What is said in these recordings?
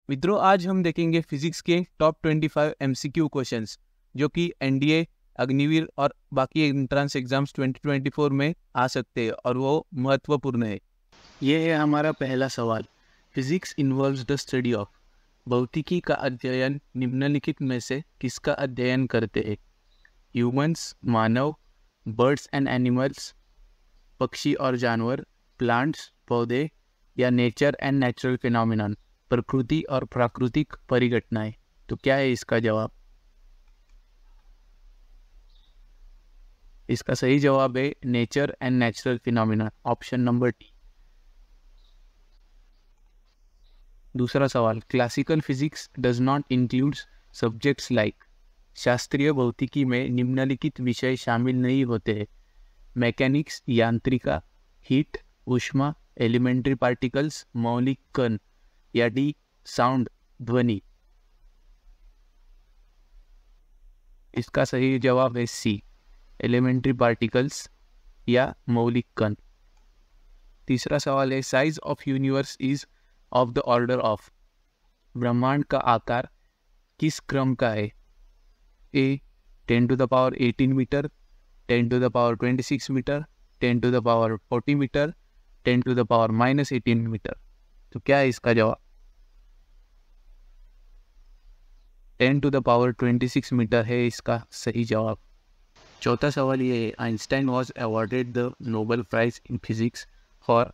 मित्रों, आज हम देखेंगे फिजिक्स के टॉप 25 एमसीक्यू क्वेश्चंस जो कि एनडीए, अग्निवीर और बाकी एंट्रेंस एग्जाम्स 2024 में आ सकते हैं और वो महत्वपूर्ण है। ये है हमारा पहला सवाल। Physics involves the study of. भौतिकी का अध्ययन निम्नलिखित में से किसका अध्ययन करते हैं? Humans, Manav, birds and animals, पक्षी और जानवर, प्लांट्स, पौधे, या नेचर एंड नेचुरल फिनोमिनन, प्रकृति और प्राकृतिक परिघटनाएं। तो क्या है इसका जवाब? इसका सही जवाब है nature and natural phenomenon, option number D. दूसरा सवाल, classical physics does not includes subjects like. शास्त्रीय भौतिकी में निम्नलिखित विषय शामिल नहीं होते हैं। मैकेनिक्स, यांत्रिका, हीट, ऊष्मा, एलिमेंट्री पार्टिकल्स, मौलिक कण, या डी साउंड, ध्वनि। इसका सही जवाब है सी, एलिमेंट्री पार्टिकल्स या मौलिक कण। तीसरा सवाल है, size of universe is of the order of. ब्रह्मांड का आकार किस क्रम का है? A 10 to the power 18 metre, 10 to the power 26 metre, 10 to the power 40 metre, 10 to the power -18 metre. तो क्या है इसका जवाब? 10 to the power 26 मीटर है इसका सही जवाब। चौथा सवाल ये है, Einstein was awarded the Nobel prize in physics for.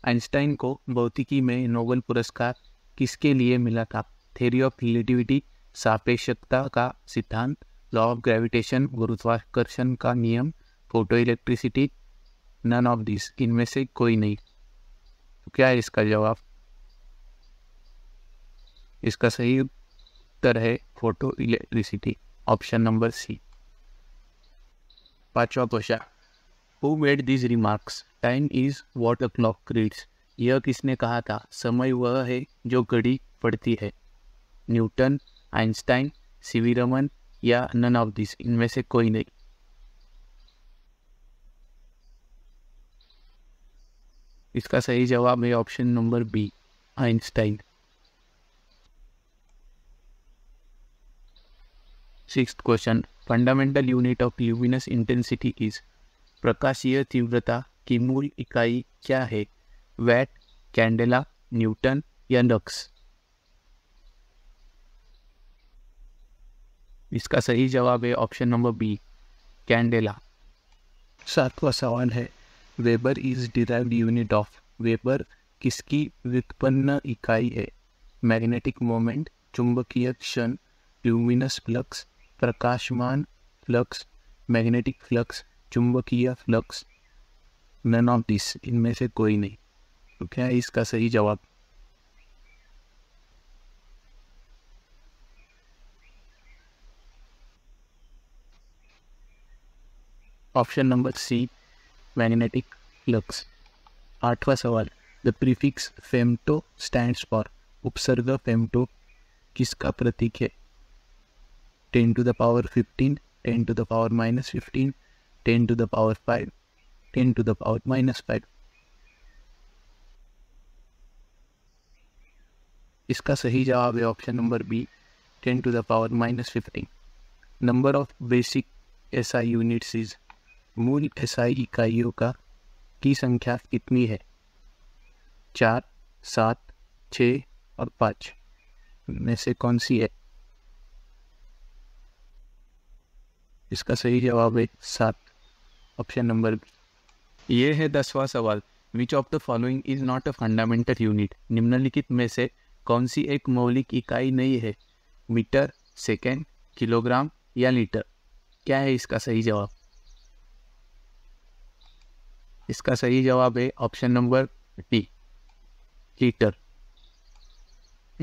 Einstein को भौतिकी में नोबेल पुरस्कार किसके लिए मिला था? थ्योरी ऑफ रिलेटिविटी, सापेक्षता का सिद्धांत, लॉ ऑफ ग्रेविटेशन, गुरुत्वाकर्षण का नियम, photo electricity, none of this, इनमें से कोई नहीं। तो क्या है इसका जवाब? इसका सही उत्तर है photo electricity, option number C. पांचवा question, who made this remarks, time is what the clock reads. यह किसने कहा था? समय वह है जो घड़ी पढ़ती है। न्यूटन, आइंस्टाइन, सीवी रमन, या नन ऑफ दिस, इनमें से कोई नहीं। इसका सही जवाब है option number B, Einstein. Sixth question, fundamental unit of luminous intensity is. प्रकाशीय तीव्रता की मूल इकाई क्या है? वैट, कैंडेला, न्यूटन, या लक्स। इसका सही जवाब है ऑप्शन नंबर बी, कैंडेला। सातवां सवाल है, weber is derived unit of. Weber किसकी व्युत्पन्न इकाई है? मैग्नेटिक मोमेंट, चुंबकीय क्षण, ल्यूमिनस फ्लक्स, प्रकाशमान फ्लक्स, मैग्नेटिक फ्लक्स, चुंबकीय फ्लक्स, नन ऑफ दिस, इनमें से कोई नहीं। तो क्या है इसका सही जवाब? Option number C, magnetic flux. आठवां सवाल, the prefix femto stands for. उपसर्ग फेम्टो किसका प्रतीक है? 10 to the power 15, 10 to the power -15, 10 to the power 5, 10 to the power -5। इसका सही जवाब है option number B, 10 to the power -15। Number of basic SI units is. मूल एसआई इकाइयों की संख्या कितनी है? 4, 7, 6 और 5 में से कौन सी है? इसका सही जवाब है 7, ऑप्शन नंबर बी। ये है 10वां सवाल, which of the following is not a fundamental unit. निम्नलिखित में से कौन सी एक मौलिक इकाई नहीं है? मीटर, सेकेंड, किलोग्राम, या लीटर। क्या है इसका सही जवाब? इसका सही जवाब है ऑप्शन नंबर डी, लीटर।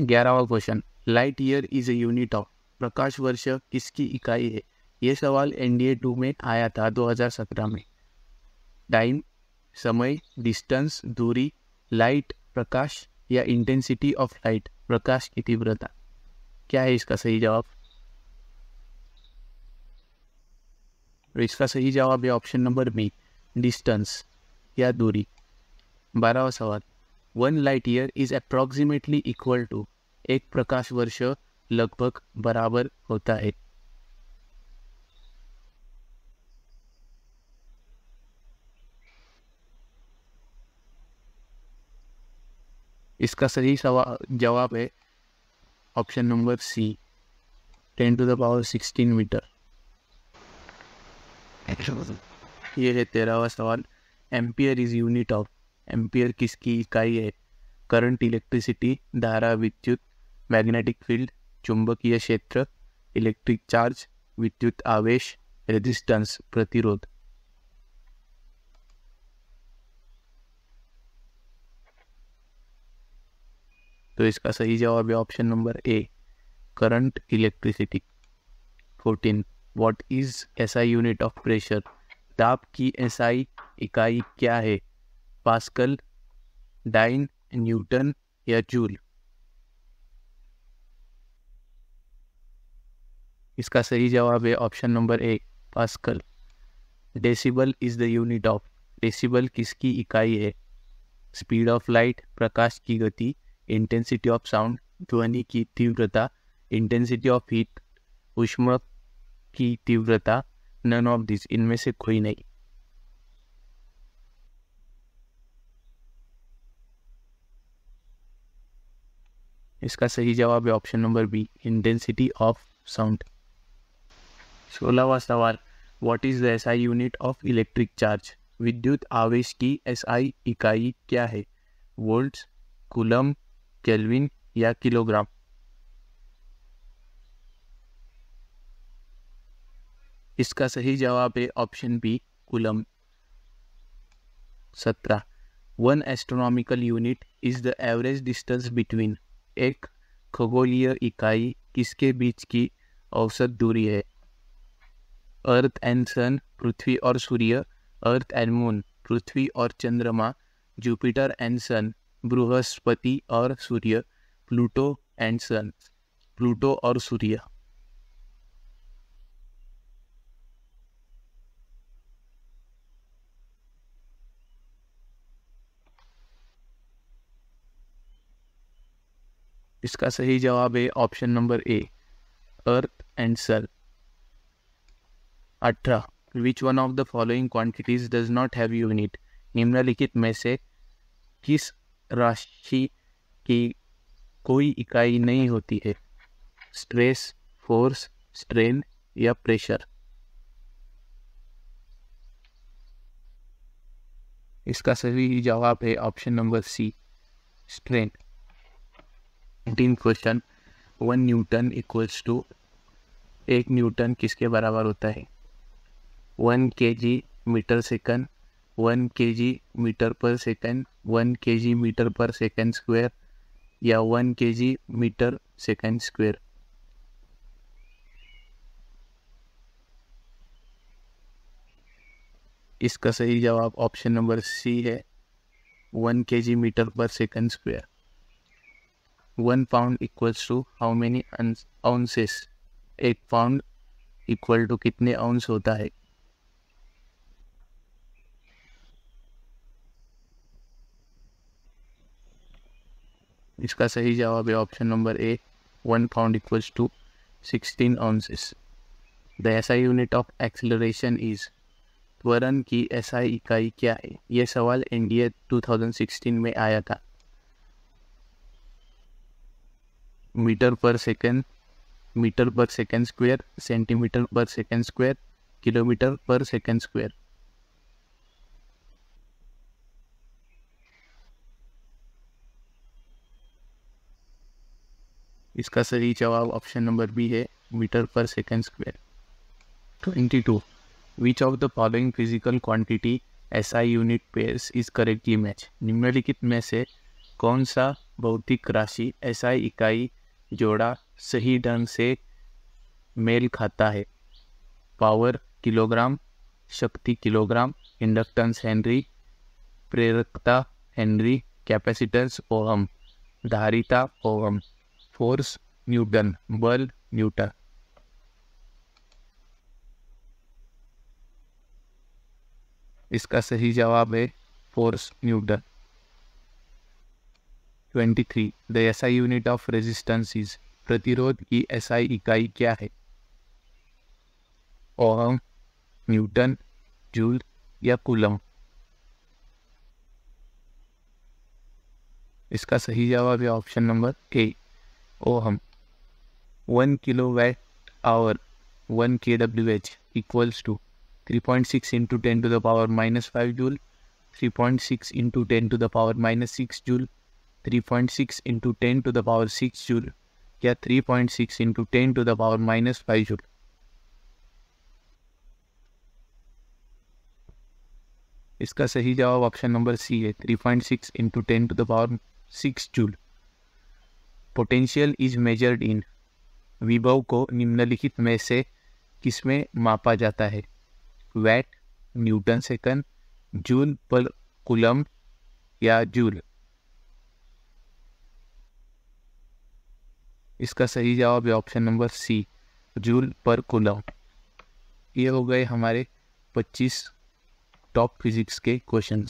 11वां question, light year is a unit of. प्रकाश वर्ष किसकी इकाई है? यह सवाल एनडीए 2 में आया था 2017 में। टाइम, समय, डिस्टेंस, दूरी, लाइट, प्रकाश, या इंटेंसिटी ऑफ लाइट, प्रकाश की तीव्रता। क्या है इसका सही जवाब? इसका सही जवाब है ऑप्शन नंबर बी, डिस्टेंस या दूरी। 12वां सवाल, 1 light year is approximately equal to। एक प्रकाश वर्ष लगभग बराबर होता है। इसका सही जवाब है ऑप्शन नंबर सी, 10⁻16 मीटर। ये है 13वां सवाल। Ampere is unit of, ampere किसकी इकाई है? करंट, इलेक्ट्रिसिटी, धारा, विद्युत, मैग्नेटिक फील्ड, चुंबकीय क्षेत्र, इलेक्ट्रिक चार्ज, विद्युत आवेश, रेजिस्टेंस, प्रतिरोध। तो इसका सही जवाब है option number A, current, electricity. 14, what is SI unit of pressure? दाब की एसआई इकाई क्या है? पास्कल, डाइन, न्यूटन या जूल? इसका सही जवाब है option number A, pascal. Decibel is the unit of, decibel किसकी इकाई है? स्पीड ऑफ लाइट, प्रकाश की गति, इंटेंसिटी ऑफ साउंड, ध्वनि की तीव्रता, इंटेंसिटी ऑफ हीट, ऊष्मा की तीव्रता, नन ऑफ दिस, इनमें से कोई नहीं। इसका सही जवाब है option number B, intensity of sound. 16वां सवाल, what is the SI unit of electric charge? विद्युत आवेश की एसआई इकाई क्या है? वोल्ट्स, कूलम, केल्विन या किलोग्राम? इसका सही जवाब है option B, coulomb. 17, one astronomical unit is the average distance between, एक खगोलीय इकाई किसके बीच की औसत दूरी है? अर्थ एंड सन, पृथ्वी और सूर्य, अर्थ एंड मून, पृथ्वी और चंद्रमा, जुपिटर एंड सन, बृहस्पति और सूर्य, प्लूटो एंड सन, प्लूटो और सूर्य। इसका सही जवाब है option number A, earth and sun. 18, which one of the following quantities does not have unit? निम्नलिखित में से किस राशि की कोई इकाई नहीं होती है? स्ट्रेस, फोर्स, स्ट्रेन या प्रेशर? इसका सही जवाब है option number C, strain. 19 question, 1 newton equals to, 1 newton किसके बराबर होता है? 1 kg metre second, 1 kg metre पर सेकंड, 1 kg मीटर पर सेकंड स्क्वायर या 1 kg मीटर सेकंड स्क्वायर? इसका सही जवाब ऑप्शन नंबर सी है, 1 kg मीटर पर second square. 1 pound equals to how many ounces? 1 pound equal to कितने आउंस होता है? इसका सही जवाब है option number A, 1 pound equals to 16 ounces. The SI unit of acceleration is, त्वरण की एसआई इकाई क्या है? यह सवाल एनडीए 2016 में आया था। मीटर पर सेकंड, मीटर पर सेकंड स्क्वायर, सेंटीमीटर पर सेकंड स्क्वायर, किलोमीटर पर सेकंड स्क्वायर? इसका सही जवाब ऑप्शन नंबर बी है, मीटर पर second square. 22, which of the following physical quantity SI unit pairs is correctly match? निम्नलिखित में से कौन सा भौतिक राशि एसआई इकाई जोड़ा सही ढंग से मेल खाता है? पावर किलोग्राम, शक्ति किलोग्राम, इंडक्टेंस हेनरी, प्रेरकता हेनरी, कैपेसिटेंस ओहम, धारिता ओहम, फोर्स न्यूटन, बल न्यूटन? इसका सही जवाब है force newton. 23. The SI unit of resistance is, प्रतिरोध की SI इकाई क्या है? ओहम, न्यूटन, जूल या कूलम? इसका सही जवाब है option number A, ohm. 1 kilowatt hour 1 kWh equals to 3.6 into 10 to the power minus 5 joule, 3.6 into 10 to the power minus 6 joule, 3.6 into 10 to the power 6 joule या 3.6 into 10 to the power minus 5 joule? इसका सही जवाब option number सी है, 3.6 into 10 to the power 6 joule। Potential is measured in, विभव को निम्नलिखित में से किसमें मापा जाता है? वैट, न्यूटन सेकंड, जूल पर कूलम या जूल? इसका सही जवाब है ऑप्शन नंबर सी, जूल पर कूलम। ये हो गए हमारे 25 टॉप फिजिक्स के क्वेश्चंस।